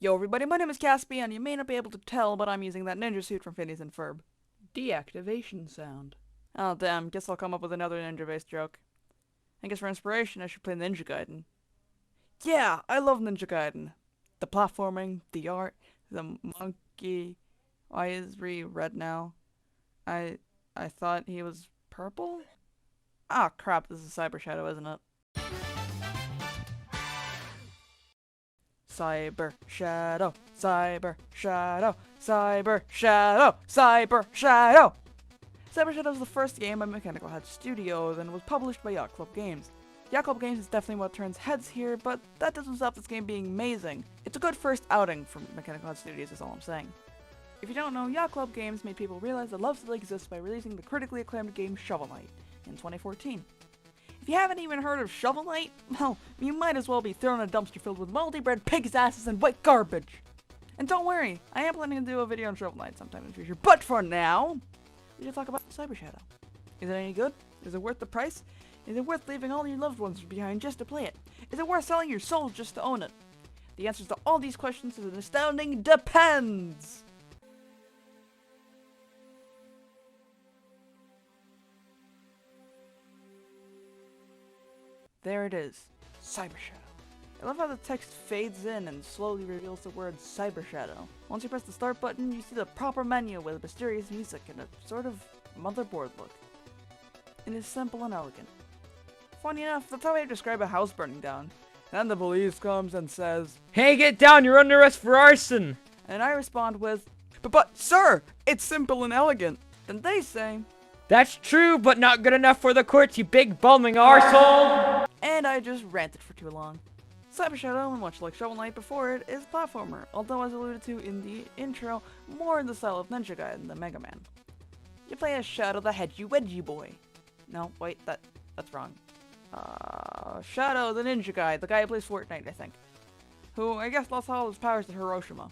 Yo everybody, my name is Kaspi, and you may not be able to tell, but I'm using that ninja suit from Phineas and Ferb. Deactivation sound. Oh damn, guess I'll come up with another ninja-based joke. I guess for inspiration I should play Ninja Gaiden. Yeah, I love Ninja Gaiden. The platforming, the art, the monkey. Why is Ree red now? I thought he was purple? Ah crap, this is Cyber Shadow, isn't it? Cyber Shadow, Cyber Shadow, Cyber Shadow, Cyber Shadow! Cyber Shadow is the first game by Mechanical Head Studios and was published by Yacht Club Games. Yacht Club Games is definitely what turns heads here, but that doesn't stop this game being amazing. It's a good first outing from Mechanical Head Studios is all I'm saying. If you don't know, Yacht Club Games made people realize that love still exists by releasing the critically acclaimed game Shovel Knight in 2014. If you haven't even heard of Shovel Knight, well, you might as well be thrown in a dumpster filled with moldy-bred pig's asses and white garbage. And don't worry, I am planning to do a video on Shovel Knight sometime in the future, but for now, we should talk about Cyber Shadow. Is it any good? Is it worth the price? Is it worth leaving all your loved ones behind just to play it? Is it worth selling your soul just to own it? The answers to all these questions is an astounding depends! There it is. Cyber Shadow. I love how the text fades in and slowly reveals the word Cyber Shadow. Once you press the start button, you see the proper menu with mysterious music and a sort of motherboard look. It is simple and elegant. Funny enough, that's how I describe a house burning down. Then the police comes and says, Hey, get down! You're under arrest for arson! and I respond with, But sir, it's simple and elegant. Then they say, That's true, but not good enough for the courts, you big bulming arsehole! and I just ranted for too long. Cyber Shadow, much like Shovel Knight before it, is a platformer, although as alluded to in the intro, more in the style of Ninja Gaiden than Mega Man. You play as Shadow the Hedgy Wedgy Boy. No, wait, that's wrong. Shadow the Ninja Guy, the guy who plays Fortnite, I think. Who, I guess, lost all his powers to Hiroshima.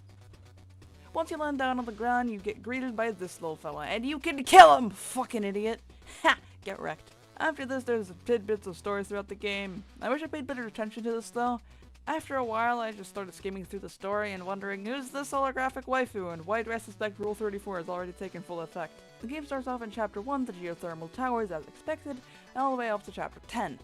Once you land down on the ground, you get greeted by this little fella, and you can kill him, fucking idiot! Ha! Get wrecked. After this, there's tidbits of stories throughout the game. I wish I paid better attention to this, though. After a while, I just started skimming through the story and wondering, who's this holographic waifu, and why do I suspect Rule 34 has already taken full effect? The game starts off in Chapter 1, the geothermal towers, as expected, and all the way up to Chapter 10.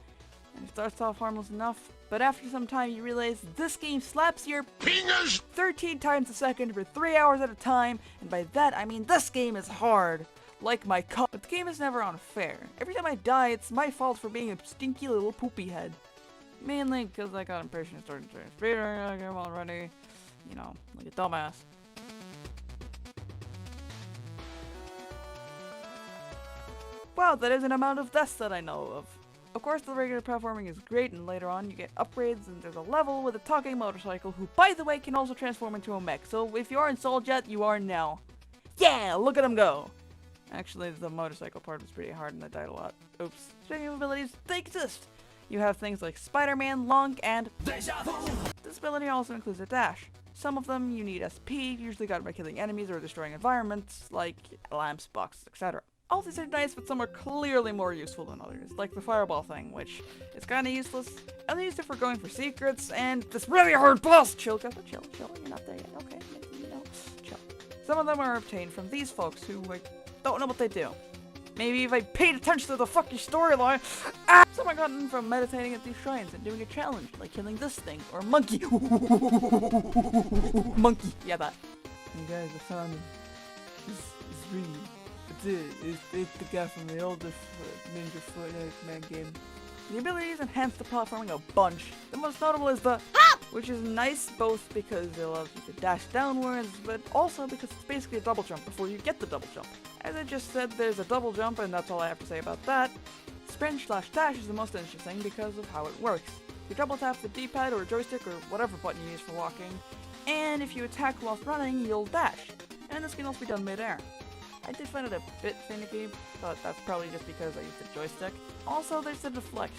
And it starts off harmless enough, but after some time you realize this game slaps your penis 13 times a second for 3 hours at a time, and by that I mean this game is hard. Like my cup. But the game is never unfair. Every time I die, it's my fault for being a stinky little poopy head. Mainly because I got impatient and started trying speedrun game already. You know, like a dumbass. Wow, that is an amount of deaths that I know of. Of course, the regular platforming is great, and later on you get upgrades, and there's a level with a talking motorcycle who, by the way, can also transform into a mech. So if you aren't sold yet, you are now. Yeah, look at him go! Actually, the motorcycle part was pretty hard and I died a lot. Oops. Speaking of abilities, they exist! You have things like Spider-Man, Lunk, and Deja Vu! This ability also includes a dash. Some of them you need SP, usually got by killing enemies or destroying environments, like lamps, boxes, etc. All these are nice, but some are clearly more useful than others, like the fireball thing, which is kinda useless. I only used it for going for secrets, and this really hard boss! Chill, Kepler, chill, you're not there yet, okay? You know, chill. Some of them are obtained from these folks who, don't know what they do. Maybe if I paid attention to the fucking storyline. Some I gotten from meditating at these shrines and doing a challenge, like killing this thing, or monkey. Monkey, yeah, that. Hey guys, I found him. It's Reed. It's it. It's the guy from the oldest Ninja Fortnite Man game. The abilities enhance the platforming a bunch. The most notable is the HOP! Which is nice both because it allows you to dash downwards, but also because it's basically a double jump before you get the double jump. As I just said, there's a double jump, and that's all I have to say about that. Sprint/dash is the most interesting because of how it works. You double tap the D-pad or joystick or whatever button you use for walking, and if you attack whilst running, you'll dash. And this can also be done mid-air. I did find it a bit finicky, but that's probably just because I used the joystick. Also, there's the deflect.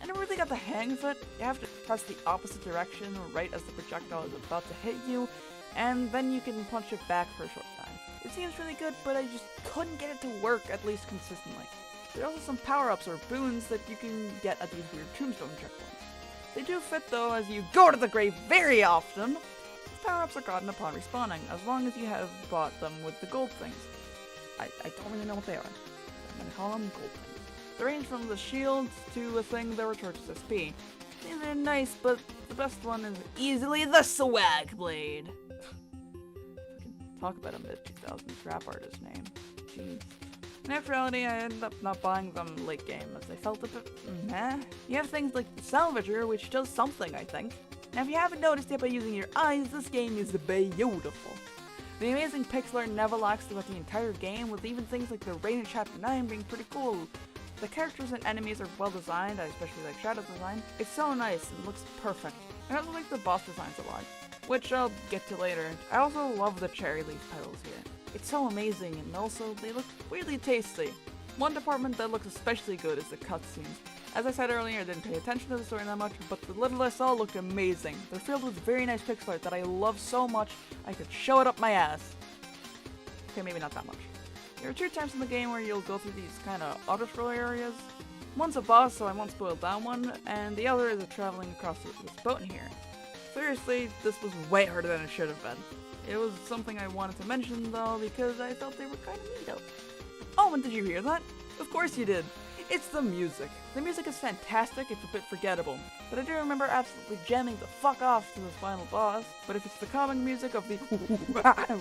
I never really got the hang of it. You have to press the opposite direction right as the projectile is about to hit you, and then you can punch it back for a short time. It seems really good, but I just couldn't get it to work, at least consistently. There are also some power-ups or boons that you can get at these weird tombstone checkpoints. They do fit though, as you go to the grave very often. power-ups are gotten upon respawning, as long as you have bought them with the gold things. I don't really know what they are. I'm gonna call them gold things. They range from the shields to a thing that recharges SP. These are nice, but the best one is easily the swag blade. Talk about a mid-2000s rap artist name. Jeez. In actuality, I ended up not buying them late game, as I felt a bit meh. You have things like the Salvager, which does something, I think. Now, if you haven't noticed yet by using your eyes, this game is beautiful. The amazing pixel art never lacks throughout the entire game, with even things like the rain in Chapter 9 being pretty cool. The characters and enemies are well designed, I especially like Shadow's design. It's so nice and looks perfect. I also like the boss designs a lot, which I'll get to later. I also love the cherry leaf petals here. It's so amazing, and also they look weirdly tasty. One department that looks especially good is the cutscenes. As I said earlier, I didn't pay attention to the story that much, but the little I saw looked amazing. They're filled with very nice pixel art that I love so much, I could show it up my ass. Okay, maybe not that much. There are 2 times in the game where you'll go through these kind of auto-scroller areas. One's a boss, so I won't spoil that one, and the other is traveling across this boat in here. Seriously, this was way harder than it should have been. It was something I wanted to mention though, because I felt they were kind of neat. Oh, and did you hear that? Of course you did! It's the music. The music is fantastic, it's a bit forgettable, but I do remember absolutely jamming the fuck off to this final boss. But if it's the calming music of the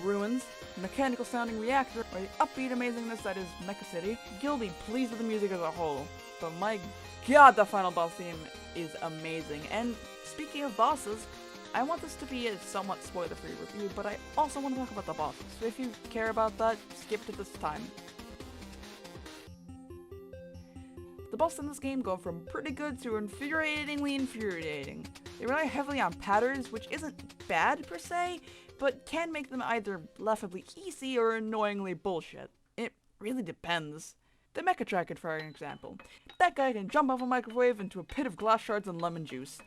ruins, the mechanical sounding reactor, or the upbeat amazingness that is Mecha City, you'll be pleased with the music as a whole. But my god, the final boss theme is amazing. And speaking of bosses, I want this to be a somewhat spoiler-free review, but I also want to talk about the bosses, so if you care about that, skip to this time. The bosses in this game go from pretty good to infuriatingly infuriating. They rely heavily on patterns, which isn't bad per se, but can make them either laughably easy or annoyingly bullshit. It really depends. The Mecha Dragon, for example. That guy can jump off a microwave into a pit of glass shards and lemon juice.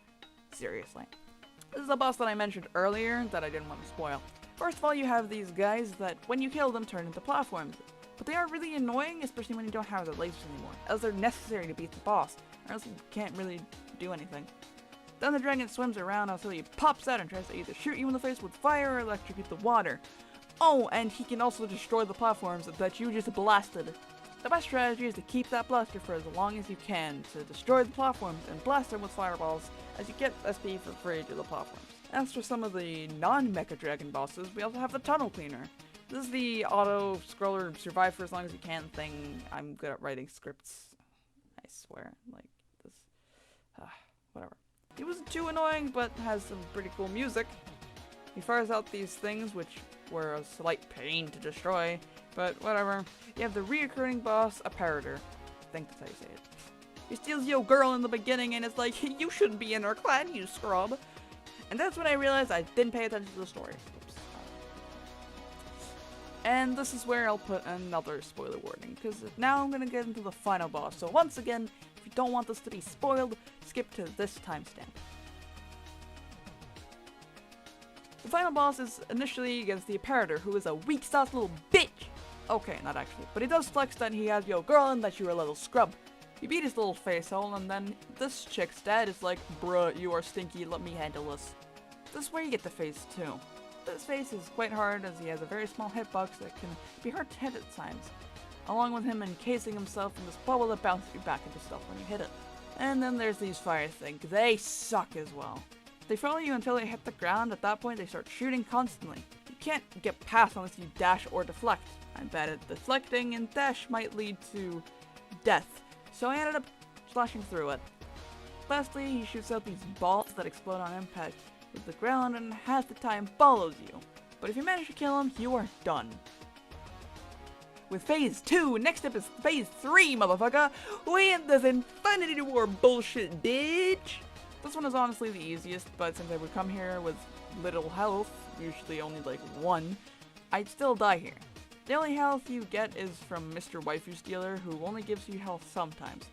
Seriously. This is a boss that I mentioned earlier that I didn't want to spoil. First of all, you have these guys that, when you kill them, turn into platforms. But they are really annoying, especially when you don't have the lasers anymore, as they're necessary to beat the boss, or else you can't really do anything. Then the dragon swims around until he pops out and tries to either shoot you in the face with fire or electrocute the water. Oh, and he can also destroy the platforms that you just blasted. The best strategy is to keep that blaster for as long as you can to destroy the platforms and blast them with fireballs, as you get SP for free to the platforms. As for some of the non-Mecha Dragon bosses, we also have the Tunnel Cleaner. This is the auto-scroller survive for as long as you can thing. I'm good at writing scripts. I swear. Like, this. Whatever. He wasn't too annoying, but has some pretty cool music. He fires out these things, which were a slight pain to destroy, but whatever. You have the reoccurring boss, Apparator. I think that's how you say it. He steals your girl in the beginning and it's like, you shouldn't be in our clan, you scrub. And that's when I realized I didn't pay attention to the story. Oops. And this is where I'll put another spoiler warning, because now I'm going to get into the final boss. So once again, if you don't want this to be spoiled, skip to this timestamp. The final boss is initially against the Apparator, who is a weak-sauce little bitch! Okay, not actually, but he does flex that he has your girl and that you're a little scrub. You beat his little face hole, and then this chick's dad is like, bruh, you are stinky, let me handle this. This is where you get the phase 2. This phase is quite hard as he has a very small hitbox that can be hard to hit at times, along with him encasing himself in this bubble that bounces you back into stuff when you hit it. And then there's these fire things, they suck as well. They follow you until they hit the ground. At that point they start shooting constantly. You can't get past unless you dash or deflect. I'm bad at deflecting, and dash might lead to death, so I ended up slashing through it. Lastly, he shoots out these balls that explode on impact with the ground and half the time follows you. But if you manage to kill him, you are done. With phase 2, next up is phase 3, motherfucker! We end this Infinity War bullshit, bitch! This one is honestly the easiest, but since I would come here with little health, usually only like 1, I'd still die here. The only health you get is from Mr. Waifu Stealer, who only gives you health sometimes.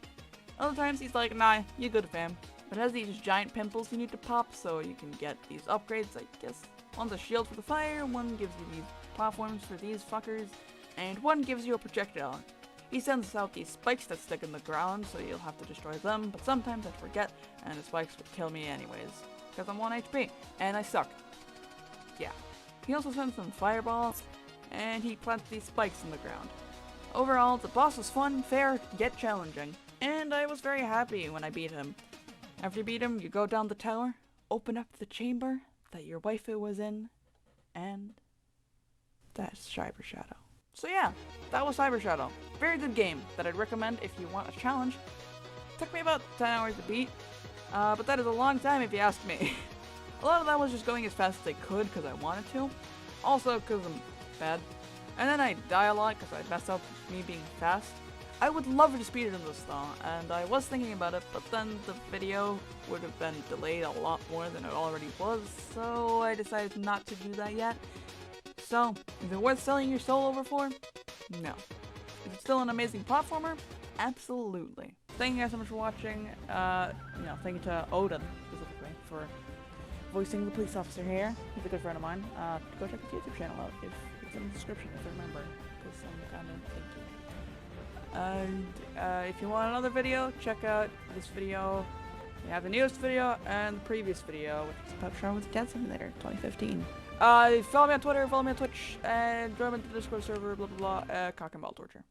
Other times he's like, nah, you good fam. But has these giant pimples you need to pop, so you can get these upgrades, I guess. One's a shield for the fire, one gives you these platforms for these fuckers, and one gives you a projectile. He sends out these spikes that stick in the ground, so you'll have to destroy them, but sometimes I forget, and the spikes would kill me anyways. Because I'm 1 HP, and I suck. yeah. He also sent some fireballs, and he planted these spikes in the ground. Overall, the boss was fun, fair, yet challenging, and I was very happy when I beat him. After you beat him, you go down the tower, open up the chamber that your waifu was in, and that's Cyber Shadow. So yeah, that was Cyber Shadow. Very good game that I'd recommend if you want a challenge. Took me about 10 hours to beat, but that is a long time if you ask me. A lot of that was just going as fast as I could because I wanted to. Also because I'm bad. And then I die a lot because I mess up me being fast. I would love to speed it in this though, and I was thinking about it, but then the video would have been delayed a lot more than it already was, so I decided not to do that yet. So, is it worth selling your soul over for? No. Is it still an amazing platformer? Absolutely. Thank you guys so much for watching. Thank you to Odin, specifically, for voicing the police officer here. He's a good friend of mine. Go check his YouTube channel out if it's in the description, if I remember, because I'm kind of thinking. And if you want another video, check out this video. We have the newest video and the previous video, which is Pep Shroud with the Cat Simulator 2015. Follow me on Twitter, follow me on Twitch, and join me to the Discord server, blah blah blah, Cock and Ball Torture.